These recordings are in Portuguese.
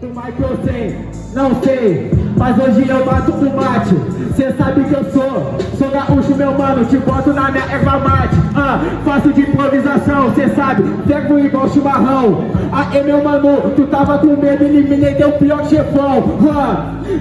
O Mike eu sei, não sei, mas hoje eu mato o mate. Cê sabe que eu sou gaúcho meu mano, te boto na minha erva mate. Faço de improvisação, cê sabe, fervo igual chimarrão. Aê meu mano, tu tava com medo, eliminei teu pior chefão.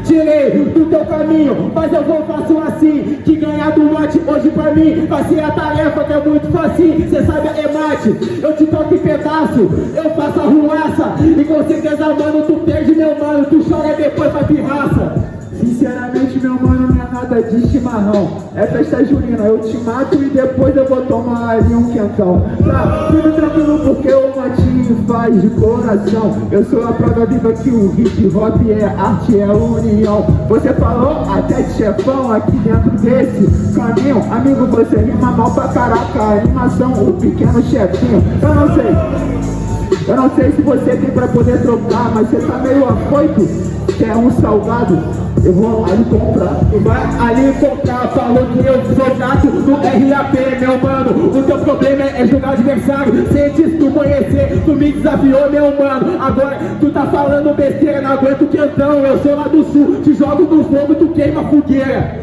Tirei do teu caminho, mas eu vou faço assim. Que ganhar do mate hoje pra mim vai ser a tarefa que é muito fácil. Cê sabe, é mate, eu te toco em pedaço, eu faço a ruaça. E com certeza mano, tu perde meu mano, tu chora depois pra pirraça. Sinceramente, meu mano, não é nada de chimarrão. É festa junina, eu te mato e depois eu vou tomar ali um quentão. Tá, tudo tranquilo porque o matinho faz de coração. Eu sou a prova viva que o hip hop é arte, é união. Você falou até de chefão aqui dentro desse caminho. Amigo, você rima mal pra caraca, a animação, o pequeno chefinho. Eu não sei se você tem pra poder trocar, mas você tá meio afoito. Quer um salgado? Eu vou ali comprar. Tu vai ali comprar, falou que eu sou gato do RAP, meu mano. O teu problema é jogar adversário. Sem tu conhecer, tu me desafiou, meu mano. Agora tu tá falando besteira, não aguento quentão. Eu sou lá do sul, te jogo no fogo, tu queima fogueira.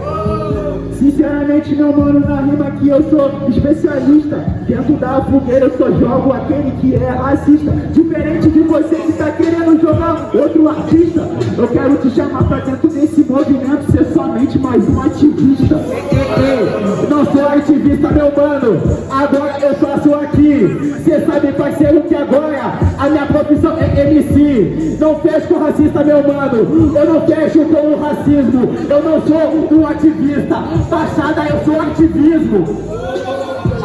Sinceramente, meu mano, na rima aqui eu sou especialista. Dentro da fogueira eu só jogo aquele que é racista. Diferente de você que tá querendo jogar outro artista. Eu quero te chamar pra dentro desse movimento, ser somente mais um ativista. Não sou ativista, meu mano, agora eu faço aqui. Cê sabe, parceiro, que agora a minha profissão é MC. Não fecho com racista, meu mano, eu não fecho com o racismo. Eu não sou um ativista, fachada, eu sou ativismo.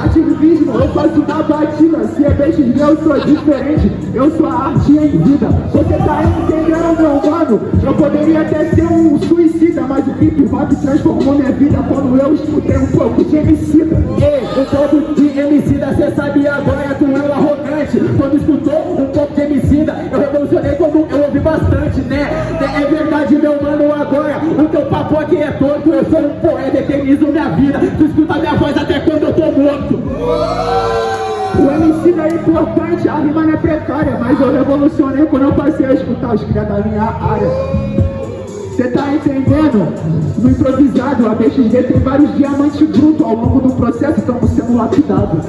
Ativismo, eu faço na batida. Se é BXG, eu sou diferente. Eu sou a arte em vida. Você tá entendendo, meu mano? Eu poderia até ser um suicida, mas o hip hop transformou minha vida quando eu escutei um pouco de emicida. Um pouco de emicida, cê sabe agora, tu é um arrogante. Quando escutou um pouco de emicida, eu revolucionei quando eu ouvi bastante, né? É verdade, meu mano, agora o teu papo aqui é torto. Eu sou um poeta, eternizo minha vida. Tu escuta minha voz até quando eu tô morto. O MC é importante, a rima não é precária, mas eu revolucionei quando eu passei a escutar os criados da minha área. Cê tá entendendo? No improvisado, a BXG tem vários diamantes brutos. Ao longo do processo estamos sendo lapidados.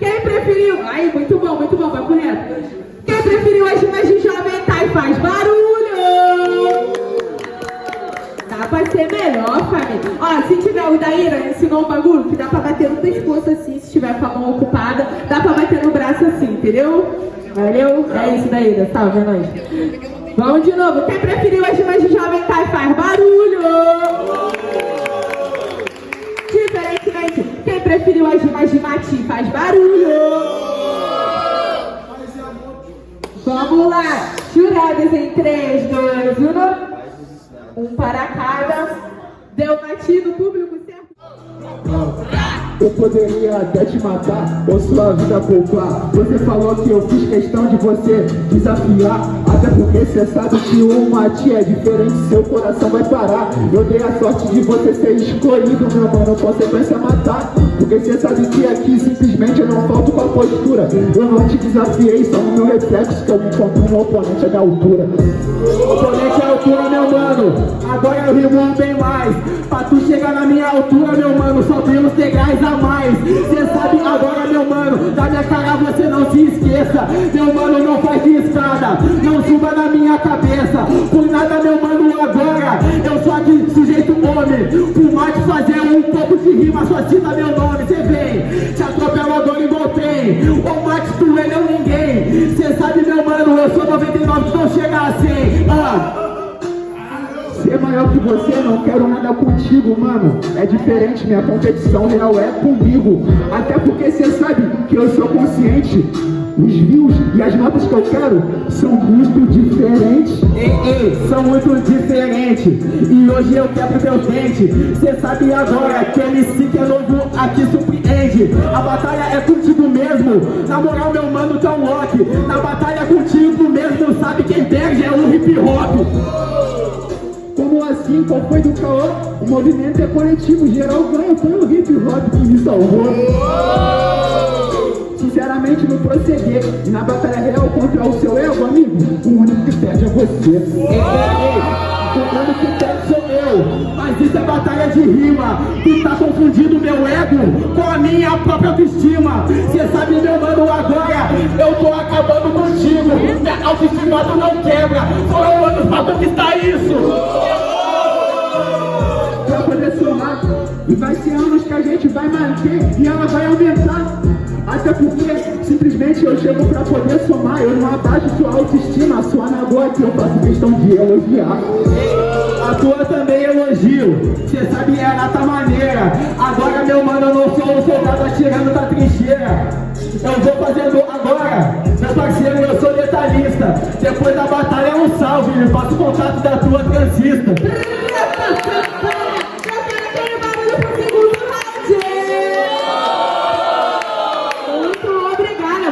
Quem preferiu? Aí, muito bom, vai por reto. Quem preferiu as rimas de Jovem Tai faz barulho? Dá pra ser melhor, família. Ó, se tiver o Daíra ensinou um bagulho que dá pra bater no pescoço assim, se tiver com a mão ocupada, dá pra bater no braço assim, entendeu? Valeu? É isso, Daíra, salve, é nóis. Vamos de novo. Quem preferiu as rimas de Jovem Tai faz barulho? Diferentemente, quem preferiu as rimas de Mati faz barulho? Vamos lá, jurados em 3, 2, 1. Um para cada. Deu Mati no público, certo? Eu poderia até te matar ou sua vida poupar. Você falou que eu fiz questão de você desafiar. Até porque você sabe que o Mati é diferente, seu coração vai parar. Eu dei a sorte de você ser escolhido, meu mano, consequência matar. Porque você sabe que aqui simplesmente eu não falto com a postura. Eu não te desafiei, só no meu reflexo que eu me encontro no oponente é da altura. Oponente é altura, meu mano, agora eu rimo bem mais. Pra tu chegar na minha altura, meu mano, sobe uns degraus a mais. Cê sabe agora, meu mano, da minha cara você não se esqueça. Meu mano, não faz de escada, não suba na minha cabeça. Por nada, meu mano, agora eu sou aqui sujeito homem. Por mais fazer um pouco de rima, só cita meu nome. Cê vem, te atropela agora igual trem. Ô Max, tu ele é um ninguém. Cê sabe, meu mano, eu sou 99, tu não chega a 100. Ser maior que você, não quero nada contigo, mano. É diferente, minha competição real é comigo. Até porque cê sabe que eu sou consciente. Os views e as notas que eu quero são muito diferentes. São muito diferentes. E hoje eu quebro teu dente. Cê sabe agora que MC que é novo aqui surpreende. A batalha é contigo mesmo. Na moral, meu mano, tu é um lock. Na batalha é contigo mesmo. Sabe quem perde é o hip hop. Como assim? Qual foi do caô? O movimento é coletivo, geral ganha, foi o hip hop que me salvou. vamos prosseguir. E na batalha real contra o seu ego, amigo, o único que perde é você. Ei, o único que perde sou eu. Mas isso é batalha de rima. Tu tá confundindo meu ego com a minha própria autoestima. Cê sabe, meu mano, agora eu tô acabando contigo. Minha autoestima tu não quebra. Só mano, pra conquistar isso. Pra poder somar, e vai ser anos que a gente vai manter e ela vai aumentar. Até porque simplesmente eu chego pra poder somar. Eu não abaixo sua autoestima, a sua na boa que eu faço questão de elogiar. A tua também elogio. Cê sabe, é nata maneira. Agora, meu mano, eu não sou um soldado atirando da trincheira. Eu vou fazendo agora, meu parceiro, eu sou detalhista. Depois da batalha é um salve, me passa o contato da tua transista.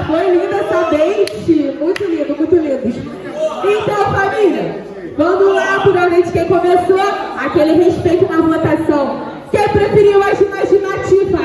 Foi linda essa date. Muito lindo, muito lindo. Então, família, vamos lá, puramente quem começou, aquele respeito na votação. Quem preferiu as imaginativas?